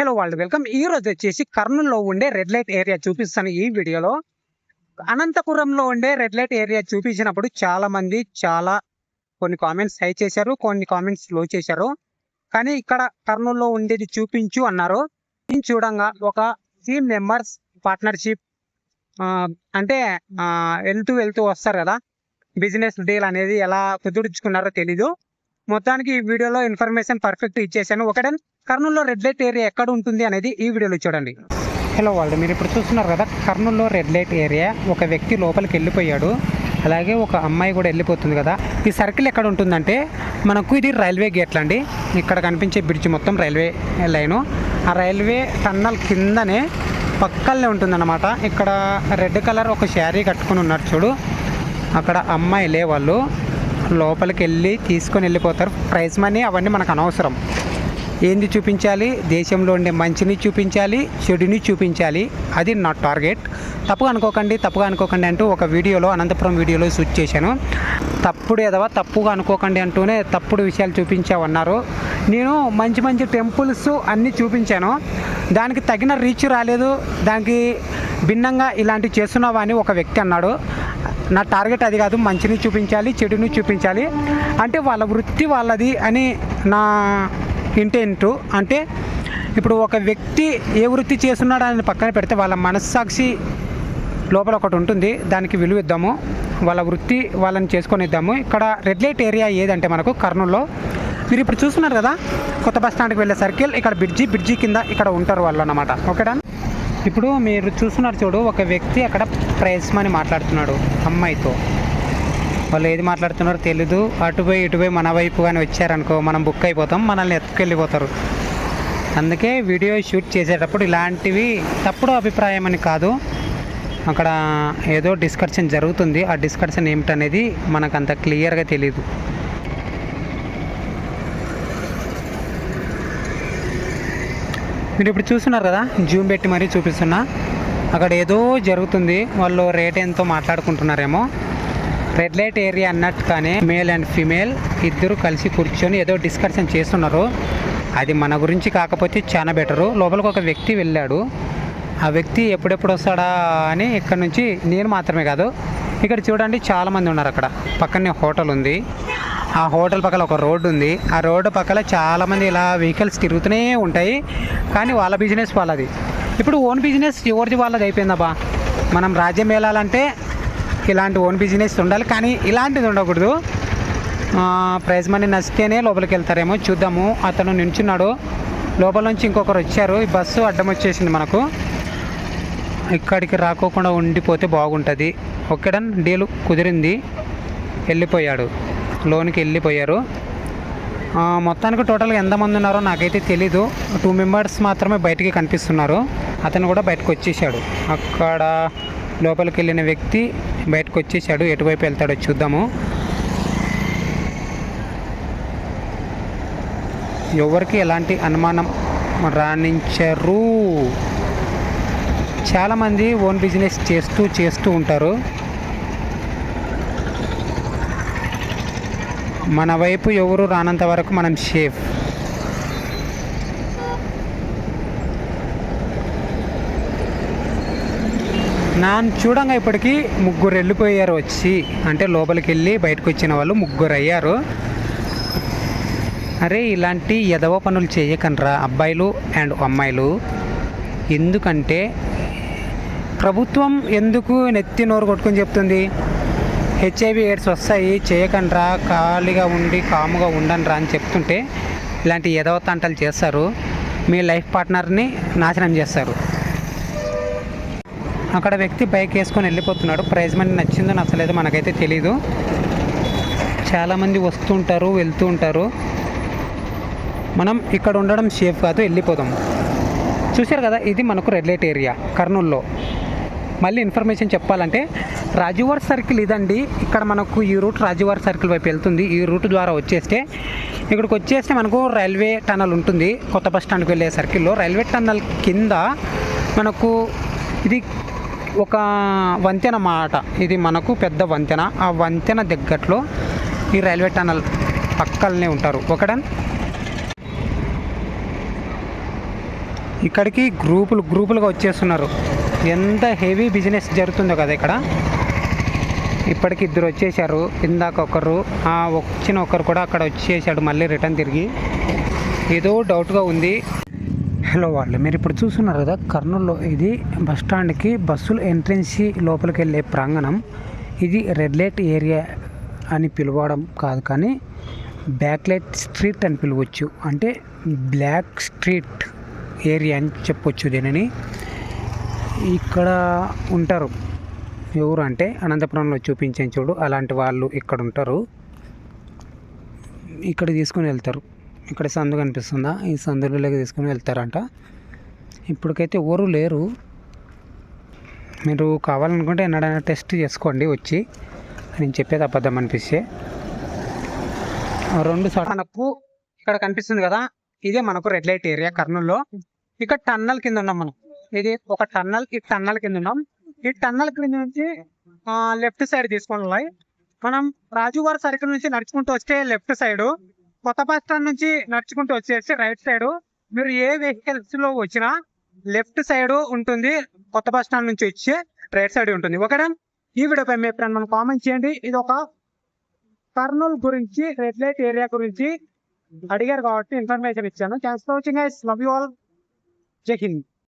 Hello world welcome. ఈ రోజు వచ్చేసి కర్నూలులో ఉండే రెడ్ లైట్ ఏరియా చూపిస్తాను ఈ వీడియోలో. అనంతపురంలో ఉండే రెడ్ లైట్ ఏరియా చూపించినప్పుడు చాలా కొన్ని కామెంట్స్ హై చేశారు, కొన్ని కామెంట్స్ లో చేశారు. కానీ ఇక్కడ కర్నూలులో ఉండేది చూపించు అన్నారు. నేను చూడంగా ఒక టీమ్ మెంబర్స్ పార్ట్నర్షిప్ అంటే వెళ్తూ వస్తారు కదా, బిజినెస్ డీల్ అనేది ఎలా కుదుర్చుకున్నారో తెలీదు. మొత్తానికి ఈ వీడియోలో ఇన్ఫర్మేషన్ పర్ఫెక్ట్ ఇచ్చేసాను. ఒకటే కర్నూలులో రెడ్ లైట్ ఏరియా ఎక్కడ ఉంటుంది అనేది ఈ వీడియోలో చూడండి. హలో వాళ్ళు, మీరు ఇప్పుడు చూస్తున్నారు కదా కర్నూలులో రెడ్ లైట్ ఏరియా. ఒక వ్యక్తి లోపలికి వెళ్ళిపోయాడు, అలాగే ఒక అమ్మాయి కూడా వెళ్ళిపోతుంది కదా. ఈ సర్కిల్ ఎక్కడ ఉంటుందంటే మనకు ఇది రైల్వే గేట్లు అండి. ఇక్కడ కనిపించే బ్రిడ్జ్ మొత్తం రైల్వే లైను. ఆ రైల్వే టన్నల్ కిందనే పక్కనే ఉంటుందన్నమాట. ఇక్కడ రెడ్ కలర్ ఒక శారీ కట్టుకుని ఉన్నారు చూడు, అక్కడ అమ్మాయిలే. వాళ్ళు లోపలికి వెళ్ళి తీసుకొని వెళ్ళిపోతారు. ప్రైజ్ మనీ అవన్నీ మనకు అనవసరం. ఏంది చూపించాలి? దేశంలో ఉండే మంచిని చూపించాలి, చెడుని చూపించాలి. అది నా టార్గెట్. తప్పుగా అనుకోకండి అంటూ ఒక వీడియోలో, అనంతపురం వీడియోలో షూట్ చేశాను. తప్పుగా అనుకోకండి అంటూనే తప్పుడు విషయాలు చూపించామన్నారు. నేను మంచి టెంపుల్స్ అన్నీ చూపించాను. దానికి తగిన రీచ్ రాలేదు. దానికి భిన్నంగా ఇలాంటివి చేస్తున్నావా అని ఒక వ్యక్తి అన్నాడు. నా టార్గెట్ అది కాదు, మంచిని చూపించాలి, చెడుని చూపించాలి. అంటే వాళ్ళ వృత్తి వాళ్ళది అని నా ఇంటెంట్. అంటే ఇప్పుడు ఒక వ్యక్తి ఏ వృత్తి చేస్తున్నాడు అని పక్కన పెడితే వాళ్ళ మనస్సాక్షి లోపల ఒకటి ఉంటుంది, దానికి విలువ ఇద్దాము. వాళ్ళ వృత్తి వాళ్ళని చేసుకొని ఇద్దాము. ఇక్కడ రెడ్ లైట్ ఏరియా ఏదంటే మనకు కర్నూలులో మీరు ఇప్పుడు చూస్తున్నారు కదా, కొత్త బస్ స్టాండ్కి వెళ్ళే సర్కిల్. ఇక్కడ బ్రిడ్జి కింద ఇక్కడ ఉంటారు వాళ్ళు అన్నమాట. ఓకేనా? ఇప్పుడు మీరు చూస్తున్నారు చూడు, ఒక వ్యక్తి అక్కడ ప్రైస్ మనీ మాట్లాడుతున్నాడు అమ్మాయితో. వాళ్ళు ఏది మాట్లాడుతున్నారో తెలీదు. అటుపోయి మన వైపు కానీ వచ్చారనుకో మనం బుక్ అయిపోతాం, మనల్ని ఎత్తుకెళ్ళిపోతారు. అందుకే వీడియో షూట్ చేసేటప్పుడు ఇలాంటివి తప్పుడు అభిప్రాయం అని కాదు, అక్కడ ఏదో డిస్కషన్ జరుగుతుంది. ఆ డిస్కషన్ ఏమిటనేది మనకు అంత క్లియర్గా తెలీదు. మీరు ఇప్పుడు చూస్తున్నారు కదా, జూమ్ పెట్టి మరీ చూపిస్తున్నా. అక్కడ ఏదో జరుగుతుంది, వాళ్ళు రేట్ ఎంతో మాట్లాడుకుంటున్నారేమో. రెడ్ లైట్ ఏరియా అన్నట్టుగానే మేల్ అండ్ ఫీమేల్ ఇద్దరు కలిసి కూర్చొని ఏదో డిస్కషన్ చేస్తున్నారు. అది మన గురించి కాకపోతే చాలా బెటరు. లోపలికి ఒక వ్యక్తి వెళ్ళాడు. ఆ వ్యక్తి ఎప్పుడెప్పుడు వస్తాడా అని ఇక్కడ నుంచి నేను మాత్రమే కాదు, ఇక్కడ చూడండి చాలామంది ఉన్నారు. అక్కడ పక్కనే హోటల్ ఉంది. ఆ హోటల్ పక్కన ఒక రోడ్డు ఉంది. ఆ రోడ్డు పక్కన చాలామంది ఇలా వెహికల్స్ తిరుగుతూనే ఉంటాయి. కానీ వాళ్ళ బిజినెస్ వాళ్ళది. ఇప్పుడు ఓన్ బిజినెస్ ఎవరిది వాళ్ళది అయిపోయిందబ్బా. మనం రాజ్యం వెళ్ళాలంటే ఇలాంటి ఓన్ బిజినెస్ ఉండాలి, కానీ ఇలాంటిది ఉండకూడదు. ప్రైజ్ మనీ నచ్చితేనే లోపలికి వెళ్తారేమో. చూద్దాము. అతను నిల్చున్నాడు, లోపల నుంచి ఇంకొకరు వచ్చారు. ఈ బస్సు అడ్డం వచ్చేసింది మనకు. ఇక్కడికి రాకోకుండా ఉండిపోతే బాగుంటుంది. ఓకేనా? డీలు కుదిరింది. వెళ్ళిపోయాడు, లోనికి వెళ్ళిపోయారు. మొత్తానికి టోటల్గా ఎంతమంది ఉన్నారో నాకైతే తెలీదు. 2 మెంబర్స్ మాత్రమే బయటికి కనిపిస్తున్నారు. అతను కూడా బయటకు వచ్చేసాడు. అక్కడ లోపలికి వెళ్ళిన వ్యక్తి బయటకు వచ్చేసాడు. ఎటువైపు వెళ్తాడో చూద్దాము. ఎవరికి ఎలాంటి అనుమానం రాణించరు. చాలామంది ఓన్ బిజినెస్ చేస్తూ ఉంటారు. మన వైపు ఎవరు రానంత వరకు మనం సేఫ్. నాన్న చూడంగా ఇప్పటికీ 3 వెళ్ళిపోయారు వచ్చి. అంటే లోపలికి వెళ్ళి బయటకు వచ్చిన వాళ్ళు 3 అయ్యారు. అరే ఇలాంటి ఎదవ పనులు చేయకండ్రా అబ్బాయిలు అండ్ అమ్మాయిలు. ఎందుకంటే ప్రభుత్వం ఎందుకు నెత్తి నోరు కొట్టుకొని చెప్తుంది, HIV ఎయిడ్స్ వస్తాయి, చేయకండ్రా, ఖాళీగా ఉండి కాముగా ఉండండిరా అని చెప్తుంటే ఇలాంటి ఎదవ తంటలు చేస్తారు. మీ లైఫ్ పార్ట్నర్ని నాశనం చేస్తారు. అక్కడ వ్యక్తి బైక్ వేసుకొని వెళ్ళిపోతున్నాడు. ప్రైజ్ మనీ నచ్చిందో నచ్చలేదో మనకైతే తెలీదు. చాలామంది వస్తుంటారు, వెళ్తూ ఉంటారు. మనం ఇక్కడ ఉండడం సేఫ్ కాదు, వెళ్ళిపోదాం. చూశారు కదా, ఇది మనకు రెడ్ లైట్ ఏరియా కర్నూలులో. మళ్ళీ ఇన్ఫర్మేషన్ చెప్పాలంటే రాజువార్ సర్కిల్ ఇదండి. ఇక్కడ మనకు ఈ రూట్ రాజువార్ సర్కిల్ వైపు వెళ్తుంది. ఈ రూట్ ద్వారా ఇక్కడికి వచ్చేస్తే మనకు రైల్వే టన్నల్ ఉంటుంది. కొత్త బస్ స్టాండ్కి వెళ్ళే సర్కిల్లో రైల్వే టన్నల్ కింద మనకు ఇది ఒక వంతెన మాట. ఇది మనకు పెద్ద వంతెన. ఆ వంతెన దగ్గరలో ఈ రైల్వే టన్నల్ పక్కనే ఉంటారు. ఒకడన్ ఇక్కడికి గ్రూపులుగా వచ్చేస్తున్నారు. ఎంత హెవీ బిజినెస్ జరుగుతుందో కదా ఇక్కడ. ఇప్పటికి 2 వచ్చేసారు. ఇందాక వచ్చిన ఒకరు కూడా అక్కడ వచ్చేసాడు, మళ్ళీ రిటర్న్ తిరిగి. ఏదో డౌట్గా ఉంది. హలో వాళ్ళు, మీరు ఇప్పుడు చూస్తున్నారు కదా కర్నూలులో ఇది బస్ స్టాండ్కి బస్సులు ఎంట్రెన్సీ లోపలికి వెళ్ళే ప్రాంగణం. ఇది రెడ్ లైట్ ఏరియా అని పిలవడం కాదు, కానీ బ్యాక్ లైట్ స్ట్రీట్ అని పిలవచ్చు. అంటే బ్లాక్ స్ట్రీట్ ఏరియా అని చెప్పొచ్చు దీనిని. ఇక్కడ ఉంటారు ఎవరు అంటే అనంతపురంలో చూపించాను చూడు, అలాంటి వాళ్ళు ఇక్కడ ఉంటారు. ఇక్కడ తీసుకుని వెళ్తారు. ఇక్కడ సందు కనిపిస్తుందా, ఈ సందులోకి తీసుకుని వెళ్తారంట. ఇప్పటికైతే ఎవరు లేరు. మీరు కావాలనుకుంటే ఎన్నడైనా టెస్ట్ చేసుకోండి వచ్చి. నేను చెప్పేది అబద్ధం అనిపిస్తే. 2 మనకు ఇక్కడ కనిపిస్తుంది కదా, ఇదే మనకు రెడ్ లైట్ ఏరియా కర్నూలులో. ఇక్కడ టన్నల్ కింద ఉన్నాం మనం. ఇది ఒక టన్నల్. ఈ టన్నల్ కింద ఉన్నాం. ఈ టన్నల్ కింద నుంచి లెఫ్ట్ సైడ్ తీసుకోవాలి. మనం రాజువారి సర్కిల్ నుంచి నడుచుకుంటూ వస్తే లెఫ్ట్ సైడ్, కొత్త బస్ స్టాండ్ నుంచి నడుచుకుంటూ వచ్చేసి రైట్ సైడ్. మీరు ఏ వెహికల్స్ లో వచ్చినా లెఫ్ట్ సైడ్ ఉంటుంది, కొత్త బస్ స్టాండ్ నుంచి వచ్చి రైట్ సైడ్ ఉంటుంది. ఒకటే ఈ వీడియోపై మీ ఫ్రెండ్ మనం కామెంట్ చేయండి. ఇది ఒక కర్నూలు గురించి, రెడ్ లైట్ ఏరియా గురించి అడిగారు కాబట్టి ఇన్ఫర్మేషన్ ఇచ్చాను. Thanks for watching guys. Love you all. జై హింద్.